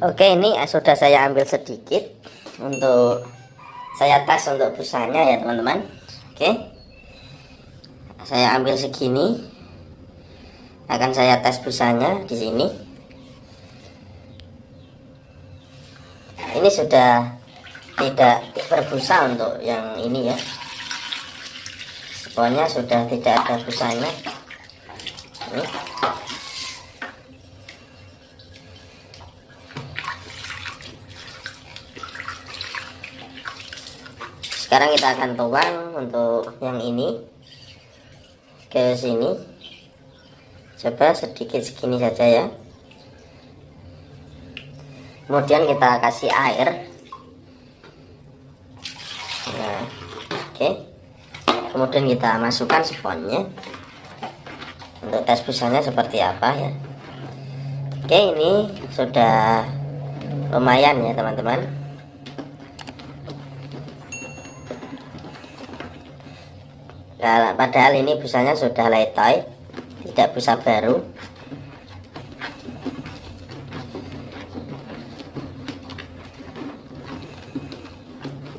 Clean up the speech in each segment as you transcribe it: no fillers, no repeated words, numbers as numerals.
Oke, ini sudah saya ambil sedikit untuk saya tes untuk busanya ya teman-teman. Oke, saya ambil segini, akan saya tes busanya di sini. Ini sudah tidak berbusa untuk yang ini ya, semuanya sudah tidak ada busanya. Ini. Sekarang kita akan tuang untuk yang ini ke sini. Coba sedikit segini saja ya. Kemudian kita kasih air. Nah, oke. Kemudian kita masukkan sponnya untuk tes busanya seperti apa ya. Oke, ini sudah lumayan ya teman-teman. Nah, padahal ini busanya sudah letoy, tidak busa baru.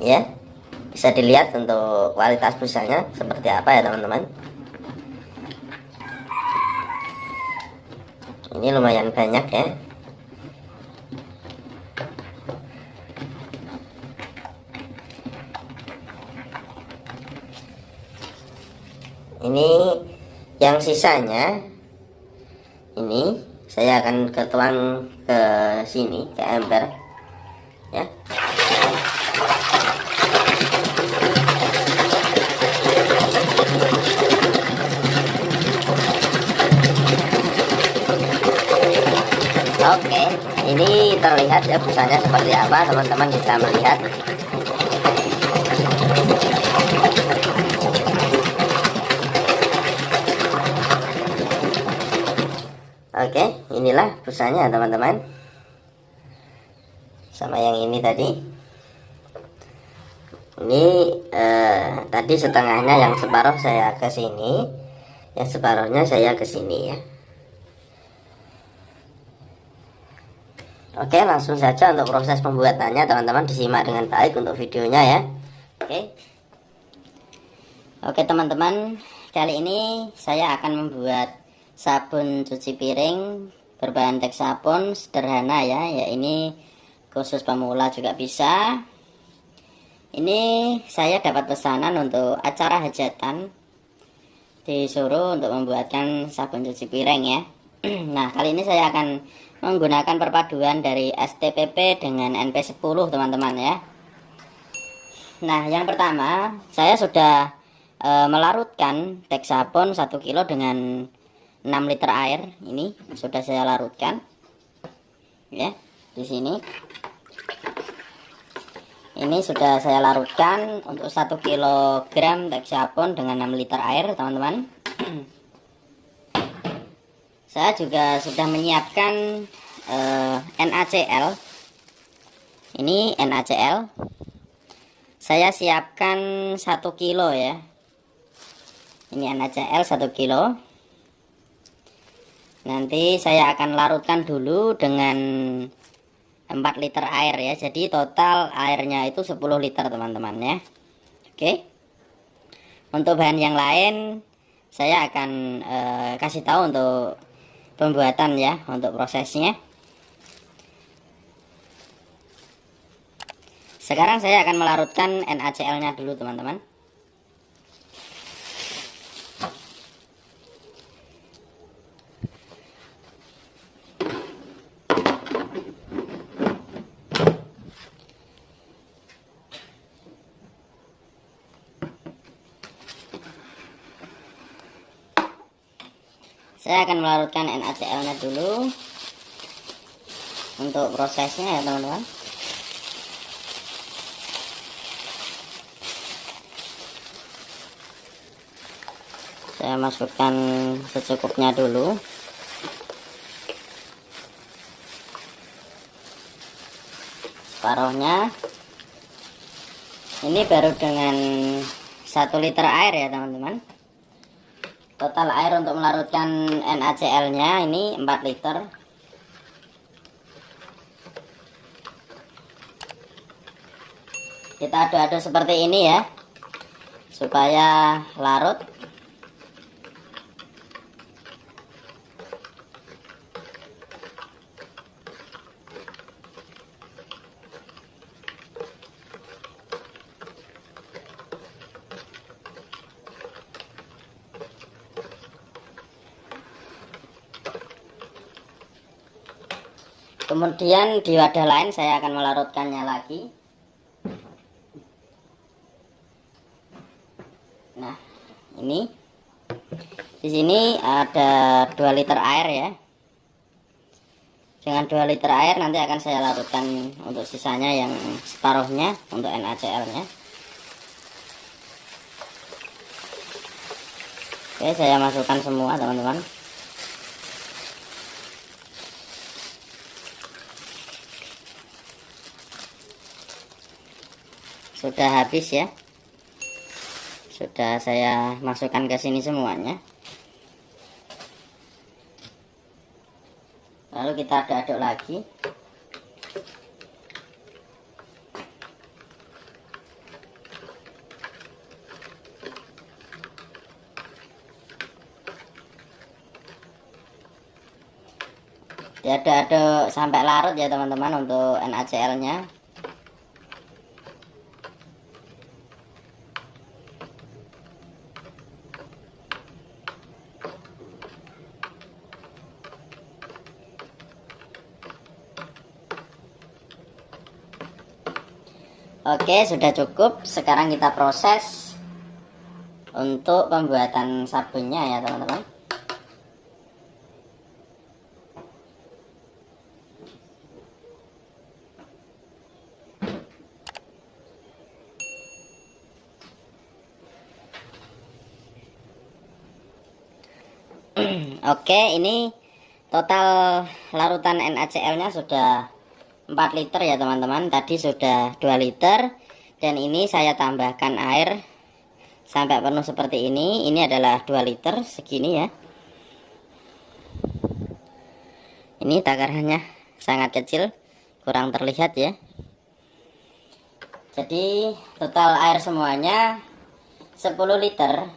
Ya, bisa dilihat untuk kualitas busanya seperti apa ya teman-teman. Ini lumayan banyak ya. Ini yang sisanya, ini saya akan ketuang ke sini, ke ember ya. Oke, ini terlihat ya busanya seperti apa, teman-teman bisa melihat. Oke, inilah busanya teman-teman. Sama yang ini tadi. Ini tadi setengahnya, yang separuh saya ke sini, yang separuhnya saya ke sini ya. Oke, langsung saja untuk proses pembuatannya teman-teman, disimak dengan baik untuk videonya ya. Oke teman-teman, kali ini saya akan membuat sabun cuci piring berbahan Texapon sederhana ya. Ya, ini khusus pemula juga bisa. Ini saya dapat pesanan untuk acara hajatan, disuruh untuk membuatkan sabun cuci piring ya. Nah, kali ini saya akan menggunakan perpaduan dari STPP dengan NP10 teman-teman ya. Nah, yang pertama saya sudah melarutkan Texapon 1 kilo dengan 6 liter air. Ini sudah saya larutkan ya, di sini. Ini sudah saya larutkan untuk 1 kilogram Texapon dengan 6 liter air teman-teman. Saya juga sudah menyiapkan NaCl. Ini NaCl saya siapkan 1 kilo ya. Ini NaCl 1 kilo. Nanti saya akan larutkan dulu dengan 4 liter air ya. Jadi total airnya itu 10 liter teman-teman ya. Oke. Untuk bahan yang lain saya akan kasih tahu untuk pembuatan ya, untuk prosesnya. Sekarang saya akan melarutkan NaCl nya dulu teman-teman. Saya akan melarutkan NaCl nya dulu untuk prosesnya ya teman-teman. Saya masukkan secukupnya dulu. Separuhnya. Ini baru dengan 1 liter air ya teman-teman. Total air untuk melarutkan NaCl nya ini 4 liter. Kita aduk-aduk seperti ini ya, supaya larut. Kemudian di wadah lain saya akan melarutkannya lagi. Nah, ini di sini ada 2 liter air ya. Dengan 2 liter air nanti akan saya larutkan untuk sisanya yang separuhnya untuk NaCl-nya. Oke, saya masukkan semua teman-teman. Sudah habis ya, sudah saya masukkan ke sini semuanya. Lalu kita aduk-aduk lagi. Diaduk-aduk sampai larut ya teman-teman untuk NaCl-nya. Oke, sudah cukup. Sekarang kita proses untuk pembuatan sabunnya ya teman-teman. Oke, ini total larutan NaCl-nya sudah 4 liter ya teman-teman. Tadi sudah 2 liter, dan ini saya tambahkan air sampai penuh seperti ini. Ini adalah 2 liter segini ya. Ini takarannya sangat kecil, kurang terlihat ya. Jadi total air semuanya 10 liter,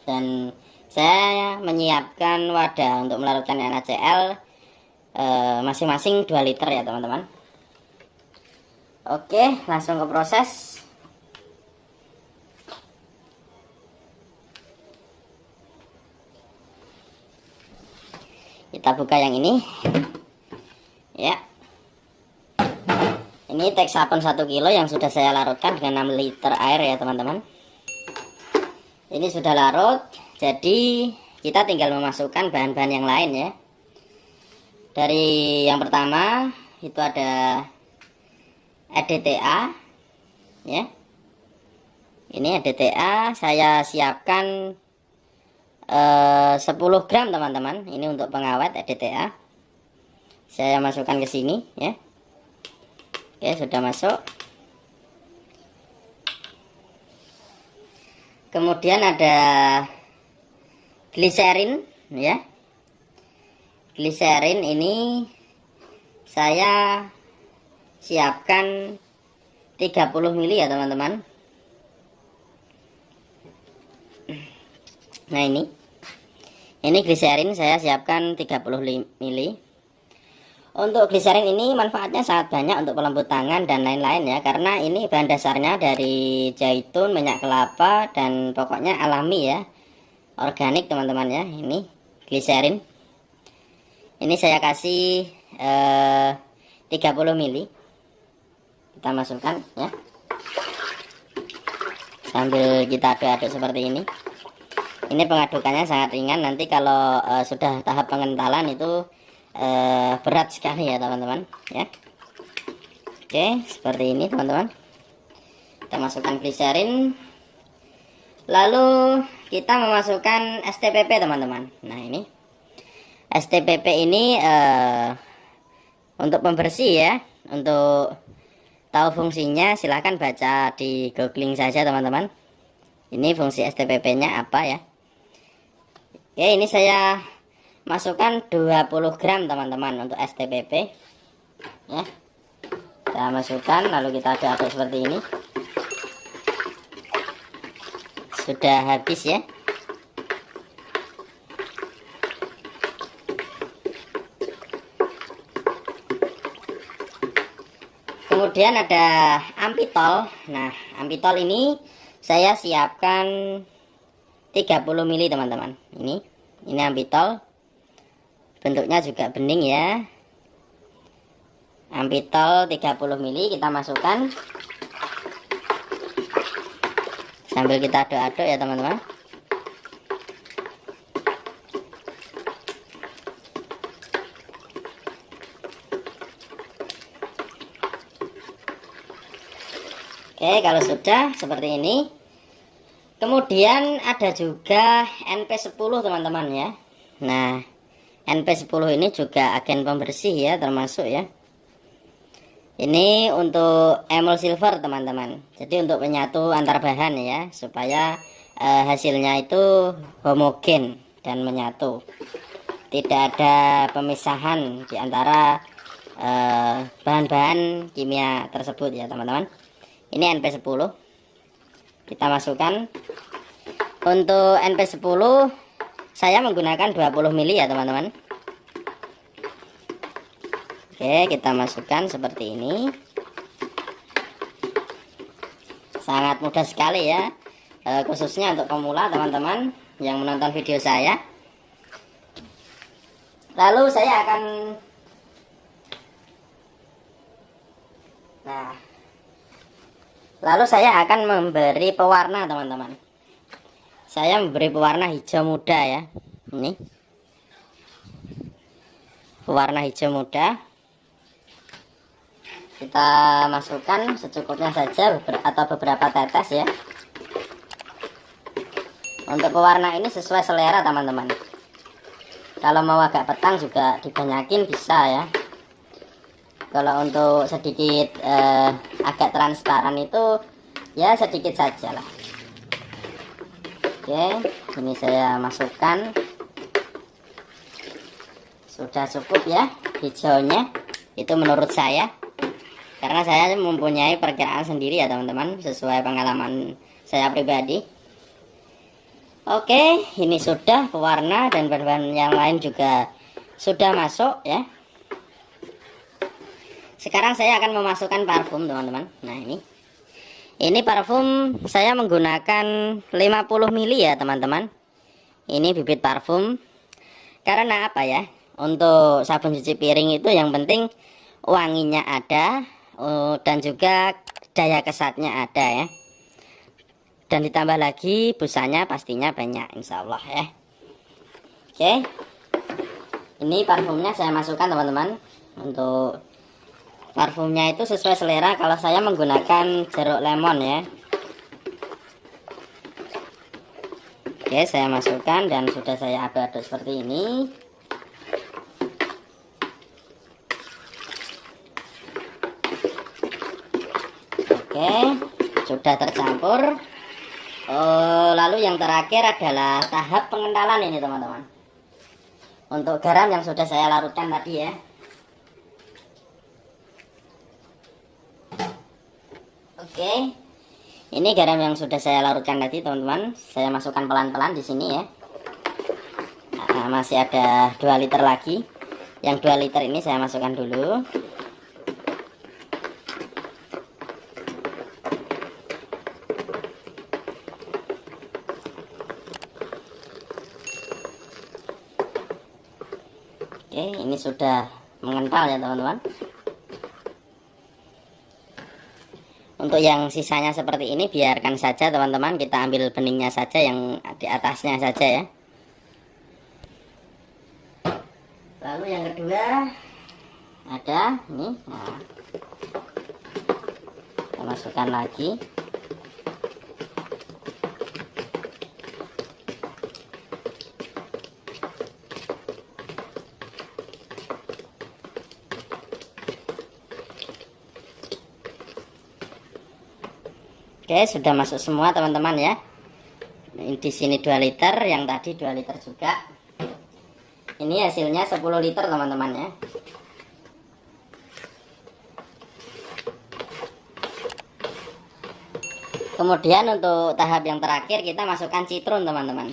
dan saya menyiapkan wadah untuk melarutkan NaCl masing-masing 2 liter ya teman-teman. Oke, langsung ke proses. Kita buka yang ini ya. Ini teks sabun 1 kilo yang sudah saya larutkan dengan 6 liter air ya teman-teman. Ini sudah larut, jadi kita tinggal memasukkan bahan-bahan yang lain ya. Dari yang pertama itu ada EDTA ya. Ini EDTA saya siapkan 10 gram teman-teman. Ini untuk pengawet EDTA. Saya masukkan ke sini ya. Oke, sudah masuk. Kemudian ada gliserin ya. Gliserin ini saya siapkan 30 mili ya teman-teman. Nah, ini gliserin saya siapkan 30 mili. Untuk gliserin ini manfaatnya sangat banyak untuk pelembut tangan dan lain-lain ya, karena ini bahan dasarnya dari zaitun, minyak kelapa, dan pokoknya alami ya, organik teman-teman ya. Ini gliserin, ini saya kasih 30 mili. Kita masukkan ya, sambil kita aduk-aduk seperti ini. Ini pengadukannya sangat ringan, nanti kalau sudah tahap pengentalan itu berat sekali ya teman-teman ya. Oke, seperti ini teman-teman. Kita masukkan gliserin, lalu kita memasukkan STPP teman-teman. Nah, ini STPP ini untuk pembersih ya. Untuk tahu fungsinya silahkan baca di googling saja teman-teman. Ini fungsi STPP-nya apa ya. Oke, ini saya masukkan 20 gram teman-teman untuk STPP ya. Kita masukkan, lalu kita aduk-aduk seperti ini. sudah habis ya. Kemudian ada ampitol. Nah, ampitol ini saya siapkan 30 ml teman-teman. Ini ampitol. Bentuknya juga bening ya. Ampitol 30 ml kita masukkan. Sambil kita aduk-aduk ya teman-teman. Oke, kalau sudah seperti ini. Kemudian ada juga NP10 teman-teman ya. Nah, NP10 ini juga agen pembersih ya, termasuk ya. Ini untuk emul silver teman-teman. Jadi untuk menyatu antar bahan ya, supaya hasilnya itu homogen dan menyatu. Tidak ada pemisahan di antara bahan-bahan kimia tersebut ya teman-teman. Ini NP10 kita masukkan. Untuk NP10 saya menggunakan 20 ml ya teman-teman. Oke, kita masukkan seperti ini. Sangat mudah sekali ya, khususnya untuk pemula teman-teman yang menonton video saya. Lalu saya akan memberi pewarna teman-teman. Saya memberi pewarna hijau muda ya. Ini pewarna hijau muda. Kita masukkan secukupnya saja atau beberapa tetes ya. Untuk pewarna ini sesuai selera teman-teman. Kalau mau agak petang juga dibanyakin bisa ya. Kalau untuk sedikit agak transparan itu ya sedikit saja lah. Oke, ini saya masukkan. Sudah cukup ya hijaunya. Itu menurut saya. Karena saya mempunyai perkiraan sendiri ya teman-teman, sesuai pengalaman saya pribadi. Oke, ini sudah pewarna dan bahan-bahan yang lain juga sudah masuk ya. Sekarang saya akan memasukkan parfum teman-teman. Nah ini parfum saya menggunakan 50 ml ya teman-teman. Ini bibit parfum. Karena apa ya? Untuk sabun cuci piring itu yang penting wanginya ada, dan juga daya kesatnya ada ya. Dan ditambah lagi busanya pastinya banyak insya Allah ya. Oke, ini parfumnya saya masukkan teman-teman. Untuk parfumnya itu sesuai selera. Kalau saya menggunakan jeruk lemon ya. Oke, saya masukkan dan sudah saya aduk-aduk seperti ini. Oke, sudah tercampur. Lalu yang terakhir adalah tahap pengentalan ini teman-teman. Untuk garam yang sudah saya larutkan tadi ya. Oke, ini garam yang sudah saya larutkan tadi teman-teman. Saya masukkan pelan-pelan di sini ya. Nah, masih ada 2 liter lagi. Yang 2 liter ini saya masukkan dulu. Oke, ini sudah mengental ya teman-teman. Untuk yang sisanya seperti ini biarkan saja teman-teman, kita ambil beningnya saja, yang di atasnya saja ya. Lalu yang kedua ada ini. Nah, kita masukkan lagi. Oke, sudah masuk semua teman-teman ya. Di sini 2 liter, yang tadi 2 liter juga. Ini hasilnya 10 liter teman-teman ya. kemudian untuk tahap yang terakhir kita masukkan citron teman-teman.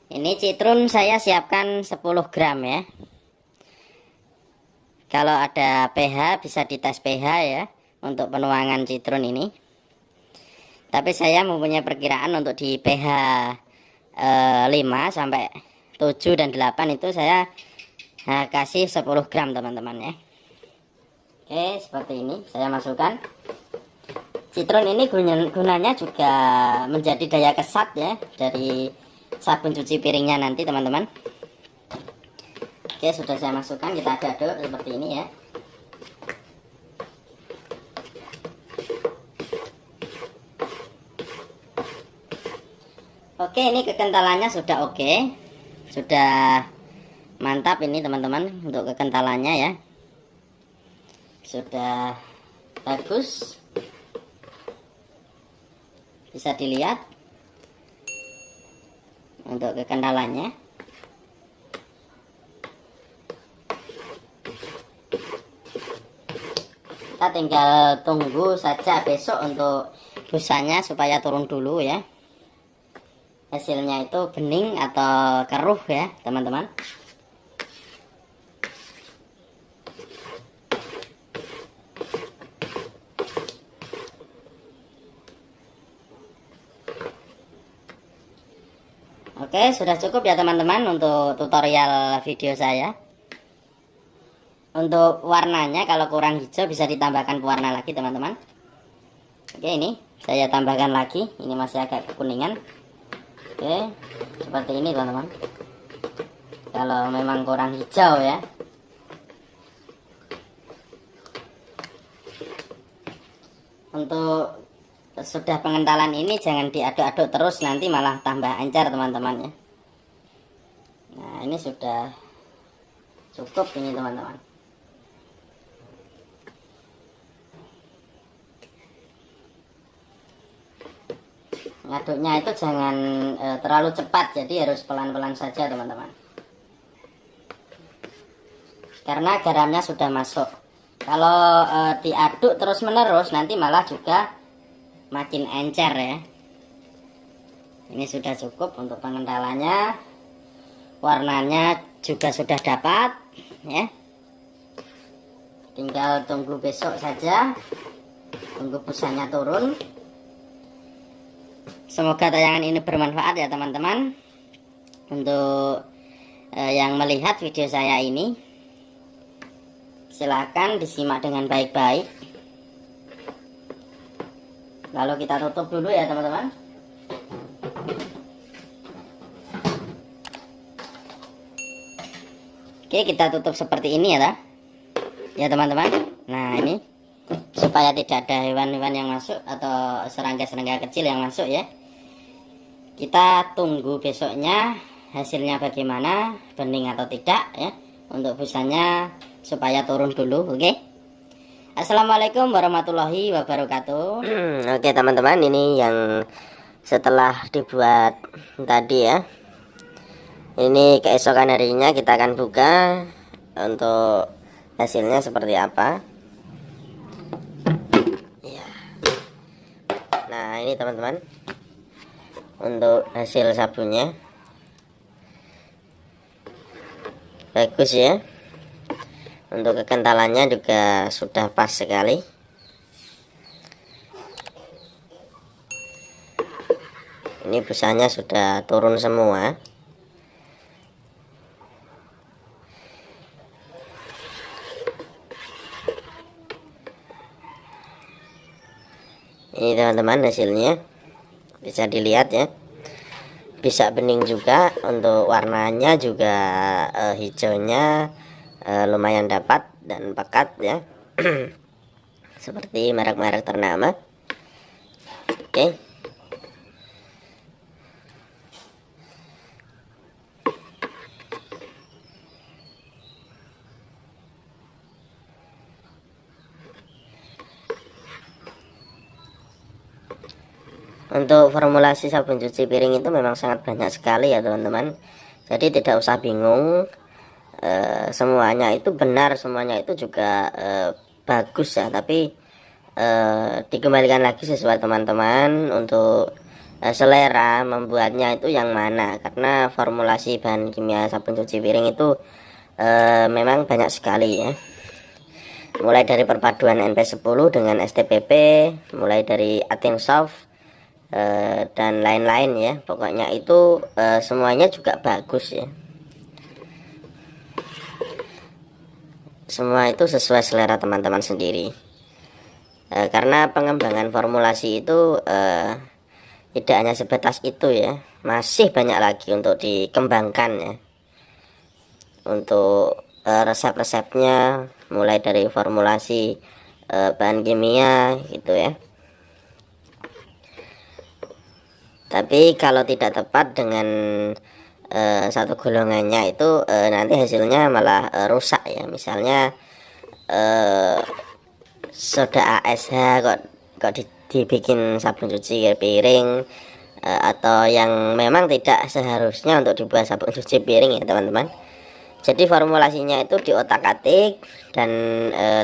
Ini citron saya siapkan 10 gram ya. Kalau ada pH bisa dites pH ya untuk penuangan citron ini. Tapi saya mempunyai perkiraan untuk di pH 5 sampai 7 dan 8 itu saya kasih 10 gram teman-teman ya. Oke, seperti ini saya masukkan. Citron ini gunanya juga menjadi daya kesat ya dari sabun cuci piringnya nanti teman-teman. Oke, sudah saya masukkan, kita aduk-aduk seperti ini ya. Oke, ini kekentalannya sudah oke. Sudah mantap ini teman-teman untuk kekentalannya ya. Sudah bagus. Bisa dilihat untuk kekentalannya. Kita tinggal tunggu saja besok untuk busanya supaya turun dulu ya. Hasilnya itu bening atau keruh ya teman-teman. Oke, sudah cukup ya teman-teman untuk tutorial video saya. Untuk warnanya kalau kurang hijau bisa ditambahkan pewarna lagi teman-teman. Oke, ini saya tambahkan lagi. Ini masih agak kekuningan. Oke, seperti ini teman-teman. Kalau memang kurang hijau ya. Untuk sudah pengentalan ini jangan diaduk-aduk terus, nanti malah tambah encer teman-teman ya. Nah, ini sudah cukup ini teman-teman. Ngaduknya itu jangan terlalu cepat, jadi harus pelan-pelan saja teman-teman. Karena garamnya sudah masuk. Kalau diaduk terus-menerus nanti malah juga makin encer ya. Ini sudah cukup untuk pengentalannya. Warnanya juga sudah dapat ya. Tinggal tunggu besok saja. Tunggu busanya turun. Semoga tayangan ini bermanfaat ya teman-teman. Untuk yang melihat video saya ini, silakan disimak dengan baik-baik. Lalu kita tutup dulu ya teman-teman. Oke, kita tutup seperti ini ya teman-teman. Nah, ini supaya tidak ada hewan-hewan yang masuk atau serangga-serangga kecil yang masuk ya. Kita tunggu besoknya hasilnya bagaimana, bening atau tidak ya, untuk busanya supaya turun dulu. Oke. Assalamualaikum warahmatullahi wabarakatuh. Oke teman-teman, ini yang setelah dibuat tadi ya. Ini keesokan harinya kita akan buka untuk hasilnya seperti apa ya. Nah, ini teman-teman untuk hasil sabunnya bagus ya. Untuk kekentalannya juga sudah pas sekali. Ini busanya sudah turun semua. Ini teman-teman hasilnya bisa dilihat ya. Bisa bening juga, untuk warnanya juga hijaunya lumayan dapat dan pekat ya. Seperti merek-merek ternama. Oke. Untuk formulasi sabun cuci piring itu memang sangat banyak sekali ya teman-teman. Jadi tidak usah bingung. Semuanya itu benar, semuanya itu juga bagus ya. Tapi dikembalikan lagi sesuai teman-teman untuk selera membuatnya itu yang mana, karena formulasi bahan kimia sabun cuci piring itu memang banyak sekali ya, mulai dari perpaduan NP10 dengan STPP, mulai dari Atin Soft dan lain-lain ya. Pokoknya itu semuanya juga bagus ya, semua itu sesuai selera teman-teman sendiri. Karena pengembangan formulasi itu tidak hanya sebatas itu ya, masih banyak lagi untuk dikembangkan ya, untuk resep-resepnya, mulai dari formulasi bahan kimia gitu ya. Tapi kalau tidak tepat dengan satu golongannya itu nanti hasilnya malah rusak ya. Misalnya soda ASH kok dibikin sabun cuci piring, atau yang memang tidak seharusnya untuk dibuat sabun cuci piring ya teman-teman. Jadi formulasinya itu diotak-atik dan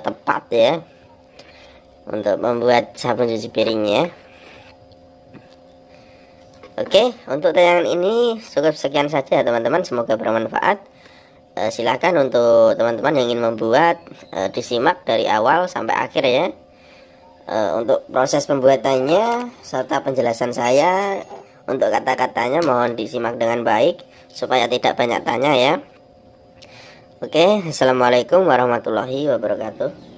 tepat ya untuk membuat sabun cuci piringnya. Oke, untuk tayangan ini cukup sekian saja ya teman-teman, semoga bermanfaat. Silakan untuk teman-teman yang ingin membuat disimak dari awal sampai akhir ya. Untuk proses pembuatannya serta penjelasan saya untuk kata-katanya mohon disimak dengan baik supaya tidak banyak tanya ya. Oke, assalamualaikum warahmatullahi wabarakatuh.